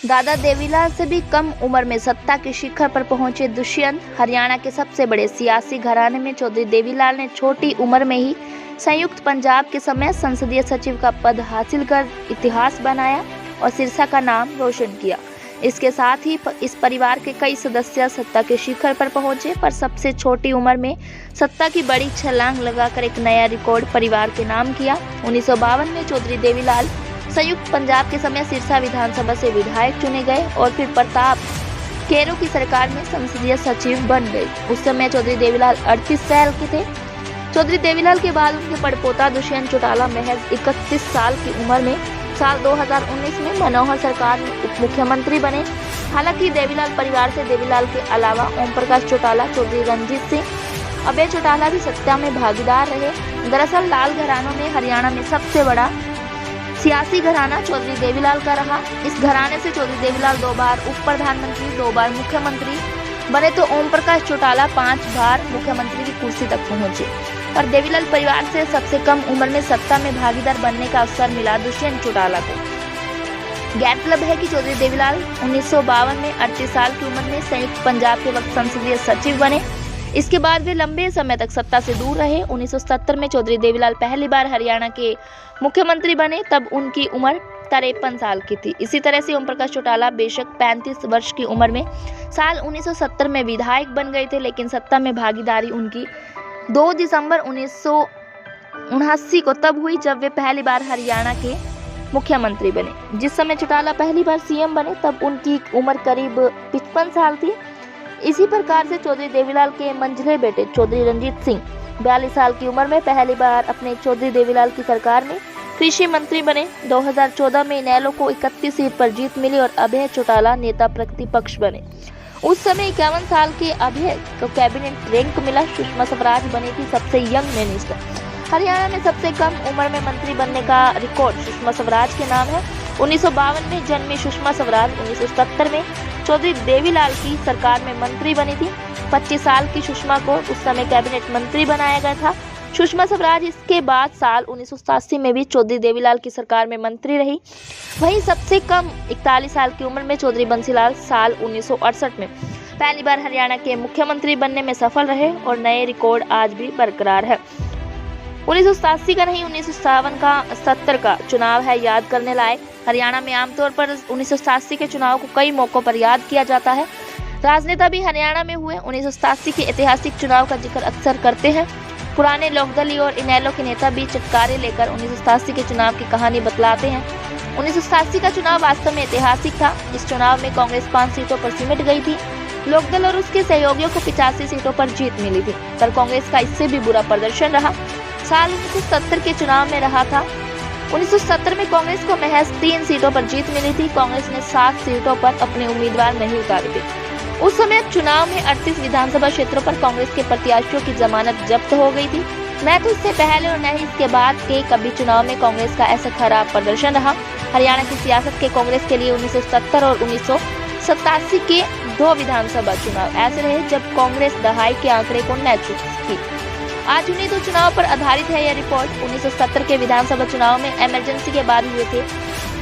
दादा देवीलाल से भी कम उम्र में सत्ता के शिखर पर पहुंचे दुष्यंत। हरियाणा के सबसे बड़े सियासी घराने में चौधरी देवीलाल ने छोटी उम्र में ही संयुक्त पंजाब के समय संसदीय सचिव का पद हासिल कर इतिहास बनाया और सिरसा का नाम रोशन किया। इसके साथ ही इस परिवार के कई सदस्य सत्ता के शिखर पर पहुंचे, पर सबसे छोटी उम्र में सत्ता की बड़ी छलांग लगाकर एक नया रिकॉर्ड परिवार के नाम किया। 1952 में चौधरी देवीलाल संयुक्त पंजाब के समय सिरसा विधानसभा से विधायक चुने गए और फिर प्रताप केरो की सरकार में संसदीय सचिव बन गए। उस समय चौधरी देवीलाल 38 साल के थे। चौधरी देवीलाल के बाद उनके बड़पोता दुष्यंत चौटाला महज 31 साल की उम्र में साल 2019 में मनोहर सरकार में उप मुख्यमंत्री बने। हालांकि देवीलाल परिवार से देवीलाल के अलावा ओम प्रकाश चौटाला, चौधरी रंजीत सिंह, अभय चौटाला भी सत्ता में भागीदार रहे। दरअसल लाल घरानों में हरियाणा में सबसे बड़ा सियासी घराना चौधरी देवीलाल का रहा। इस घराने से चौधरी देवीलाल 2 बार उप प्रधानमंत्री, 2 बार मुख्यमंत्री बने तो ओम प्रकाश चौटाला 5 बार मुख्यमंत्री की कुर्सी तक पहुंचे। पर देवीलाल परिवार से सबसे कम उम्र में सत्ता में भागीदार बनने का अवसर मिला दुष्यंत चौटाला को। गौरतलब है कि चौधरी देवीलाल 1952 में 38 साल की उम्र में संयुक्त पंजाब के वक्त संसदीय सचिव बने। इसके बाद वे लंबे समय तक सत्ता से दूर रहे। 1970 में चौधरी देवीलाल पहली बार हरियाणा के मुख्यमंत्री बने, तब उनकी उम्र 53 साल की थी। इसी तरह से ओम प्रकाश चौटाला बेशक 35 वर्ष की उम्र में साल 1970 में विधायक बन गए थे, लेकिन सत्ता में भागीदारी उनकी 2 दिसंबर 1979 को तब हुई जब वे पहली बार हरियाणा के मुख्यमंत्री बने। जिस समय चौटाला पहली बार सीएम बने तब उनकी उम्र करीब 55 साल थी। इसी प्रकार से चौधरी देवीलाल के मंझले बेटे चौधरी रंजीत सिंह 42 साल की उम्र में पहली बार अपने चौधरी देवीलाल की सरकार में कृषि मंत्री बने। 2014 में इनेलो को 31 सीट पर जीत मिली और अभय चौटाला नेता प्रतिपक्ष बने। उस समय 51 साल के अभय को कैबिनेट रैंक मिला। सुषमा स्वराज बनी थी सबसे यंग मिनिस्टर। हरियाणा में सबसे कम उम्र में मंत्री बनने का रिकॉर्ड सुषमा स्वराज के नाम है। 1952 में जन्मी सुषमा स्वराज 1970 में चौधरी देवीलाल की सरकार में मंत्री बनी थी। 25 साल की सुषमा को उस समय कैबिनेट मंत्री बनाया गया था। सुषमा स्वराज इसके बाद साल 1987 में भी चौधरी देवीलाल की सरकार में मंत्री रही। वहीं सबसे कम 41 साल की उम्र में चौधरी बंसीलाल साल 1968 में पहली बार हरियाणा के मुख्यमंत्री बनने में सफल रहे और नए रिकॉर्ड आज भी बरकरार है। 1987 का नहीं, 1970 का चुनाव है याद करने लायक। हरियाणा में आमतौर पर 1987 के चुनाव को कई मौकों पर याद किया जाता है। राजनेता भी हरियाणा में हुए 1987 के ऐतिहासिक चुनाव का जिक्र अक्सर करते हैं। पुराने लोकदली और इनेलो के नेता भी चटकारे लेकर 1987 के चुनाव की कहानी बतलाते हैं। 1987 का चुनाव वास्तव में ऐतिहासिक था। इस चुनाव में कांग्रेस 5 सीटों पर सिमट गई थी। लोकदल और उसके सहयोगियों को 85 सीटों पर जीत मिली थी, पर कांग्रेस का इससे भी बुरा प्रदर्शन रहा। साल 1970 के चुनाव में रहा था। 1970 में कांग्रेस को महज 3 सीटों पर जीत मिली थी। कांग्रेस ने 7 सीटों पर अपने उम्मीदवार नहीं उतारे थे। उस समय चुनाव में 38 विधानसभा क्षेत्रों पर कांग्रेस के प्रत्याशियों की जमानत जब्त हो गई थी। न तो इससे पहले और न ही इसके बाद के कभी चुनाव में कांग्रेस का ऐसा खराब प्रदर्शन रहा। हरियाणा की सियासत के कांग्रेस के लिए 1970 और 1987 के 2 विधानसभा चुनाव ऐसे रहे जब कांग्रेस दहाई के आंकड़े को न छू सकी। आज 19 चुनाव पर आधारित है यह रिपोर्ट। 1970 के विधानसभा चुनाव में इमरजेंसी के बाद हुए थे।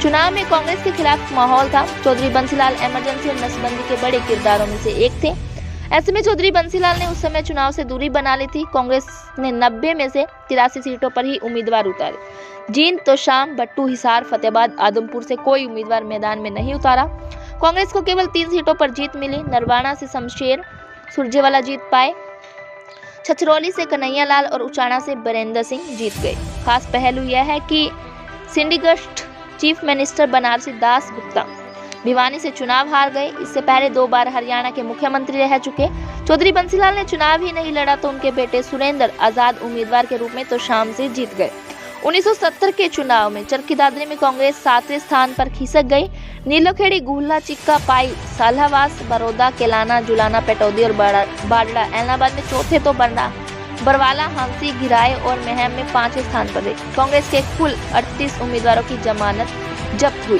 चुनाव में कांग्रेस के खिलाफ माहौल था। चौधरी बंसीलाल इमरजेंसी और नसबंदी के बड़े किरदारों में से एक थे। ऐसे में चौधरी बंसीलाल ने उस समय चुनाव से दूरी बना ली थी। कांग्रेस ने 90 में से 83 सीटों पर ही उम्मीदवार उतारे। जींद, तोशाम, भट्टू, हिसार, फतेहाबाद, आदमपुर से कोई उम्मीदवार मैदान में नहीं उतारा। कांग्रेस को केवल 3 सीटों पर जीत मिली। नरवाना से शमशेर सुरजेवाला जीत पाए। छछरौली से कन्हैयालाल और उचाना से बरेंद्र सिंह जीत गए। खास पहलू यह है कि syndicate chief minister Banarasi Das Gupta Bhiwani से चुनाव हार गए। इससे पहले 2 बार हरियाणा के मुख्यमंत्री रह चुके चौधरी बंसीलाल ने चुनाव ही नहीं लड़ा तो उनके बेटे सुरेंद्र आजाद उम्मीदवार के रूप में तो शाम से जीत गए। 1970 के चुनाव में चरखी दादरी में कांग्रेस 7वें स्थान पर खिसक गई। नीलोखेड़ी, गुहला, चिक्का, पाई, सालावास, बड़ौदा, केलाना, जुलाना, पेटौदी और बाडड़ा इलाहाबाद में चौथे तो बरवाला, हांसी, गिराए और महम में 5वें स्थान पर रहे। कांग्रेस के कुल 38 उम्मीदवारों की जमानत जब्त हुई।